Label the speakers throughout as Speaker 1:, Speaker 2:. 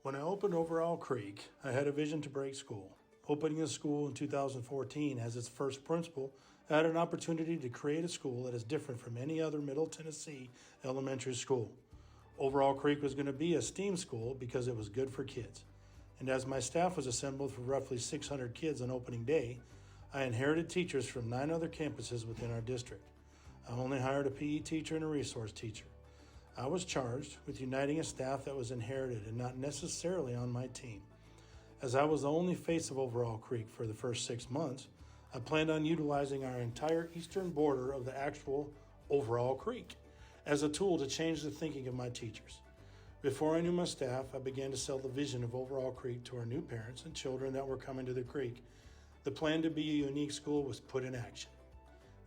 Speaker 1: When I opened Overall Creek, I had a vision to break school. Opening the school in 2014 as its first principal, I had an opportunity to create a school that is different from any other Middle Tennessee elementary school. Overall Creek was going to be a STEAM school because it was good for kids. And as my staff was assembled for roughly 600 kids on opening day, I inherited teachers from 9 other campuses within our district. I only hired a PE teacher and a resource teacher. I was charged with uniting a staff that was inherited and not necessarily on my team. As I was the only face of Overall Creek for the first 6 months, I planned on utilizing our entire eastern border of the actual Overall Creek as a tool to change the thinking of my teachers. Before I knew my staff, I began to sell the vision of Overall Creek to our new parents and children that were coming to the creek. The plan to be a unique school was put in action.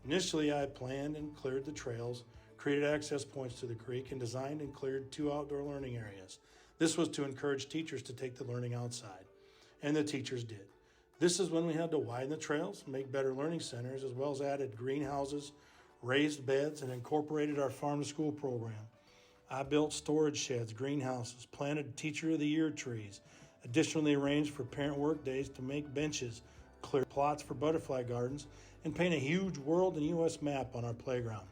Speaker 1: Initially, I planned and cleared the trails, created access points to the creek, and designed and cleared 2 outdoor learning areas. This was to encourage teachers to take the learning outside, and the teachers did. This is when we had to widen the trails, make better learning centers, as well as added greenhouses, raised beds, and incorporated our farm-to-school program. I built storage sheds, greenhouses, planted Teacher of the Year trees, additionally arranged for parent work days to make benches, clear plots for butterfly gardens, and paint a huge world and U.S. map on our playground.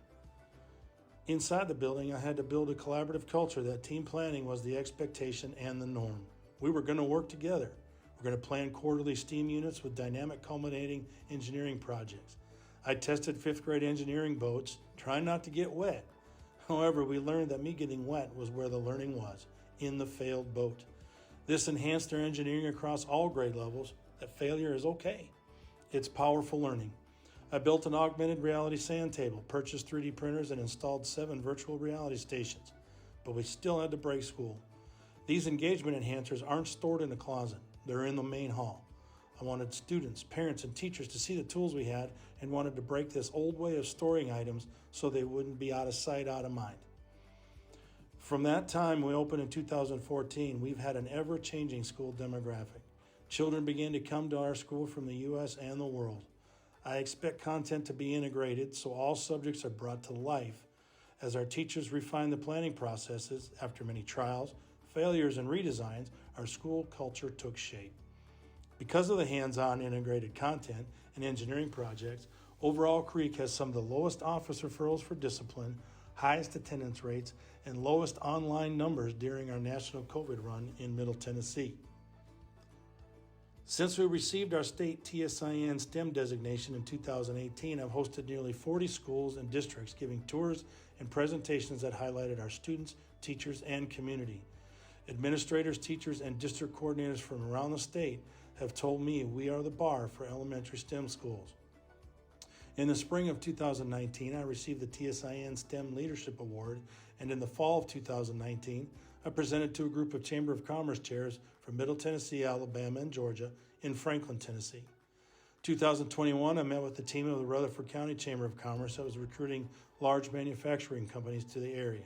Speaker 1: Inside the building, I had to build a collaborative culture that team planning was the expectation and the norm. We were going to work together. We're going to plan quarterly STEAM units with dynamic culminating engineering projects. I tested 5th grade engineering boats, trying not to get wet. However, we learned that me getting wet was where the learning was, in the failed boat. This enhanced their engineering across all grade levels, that failure is okay. It's powerful learning. I built an augmented reality sand table, purchased 3D printers, and installed 7 virtual reality stations. But we still had to break school. These engagement enhancers aren't stored in a closet. They're in the main hall. I wanted students, parents, and teachers to see the tools we had and wanted to break this old way of storing items so they wouldn't be out of sight, out of mind. From that time we opened in 2014, we've had an ever-changing school demographic. Children began to come to our school from the U.S. and the world. I expect content to be integrated so all subjects are brought to life. As our teachers refine the planning processes, after many trials, failures, and redesigns, our school culture took shape. Because of the hands-on integrated content and engineering projects, Overall Creek has some of the lowest office referrals for discipline, highest attendance rates, and lowest online numbers during our national COVID run in Middle Tennessee. Since we received our state TSIN STEM designation in 2018, I've hosted nearly 40 schools and districts giving tours and presentations that highlighted our students, teachers, and community. Administrators, teachers, and district coordinators from around the state have told me we are the bar for elementary STEM schools. In the spring of 2019, I received the TSIN STEM Leadership Award, and in the fall of 2019, I presented to a group of Chamber of Commerce chairs from Middle Tennessee, Alabama, and Georgia in Franklin, Tennessee. 2021, I met with the team of the Rutherford County Chamber of Commerce that was recruiting large manufacturing companies to the area.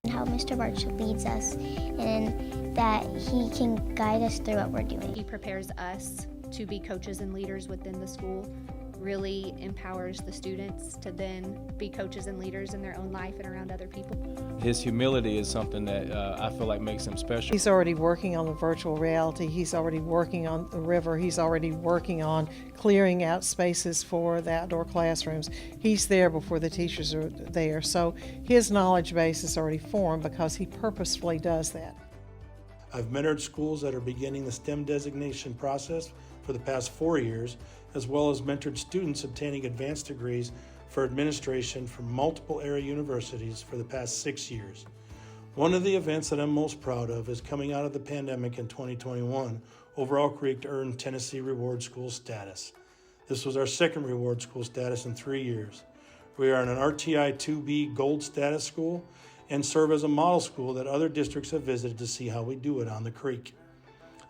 Speaker 2: How Mr. Bartch leads us and that he can guide us through what we're doing.
Speaker 3: He prepares us to be coaches and leaders within the school, really empowers the students to then be coaches and leaders in their own life and around other people.
Speaker 4: His humility is something that I feel like makes him special.
Speaker 5: He's already working on the virtual reality. He's already working on the river. He's already working on clearing out spaces for the outdoor classrooms. He's there before the teachers are there. So his knowledge base is already formed because he purposefully does that.
Speaker 1: I've mentored schools that are beginning the STEM designation process for the past 4 years, as well as mentored students obtaining advanced degrees for administration from multiple area universities for the past 6 years. One of the events that I'm most proud of is coming out of the pandemic in 2021, Overall Creek earned Tennessee Reward School status. This was our second Reward School status in 3 years. We are an RTI 2B Gold status school and serve as a model school that other districts have visited to see how we do it on the creek.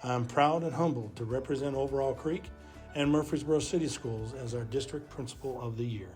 Speaker 1: I'm proud and humbled to represent Overall Creek and Murfreesboro City Schools as our District Principal of the Year.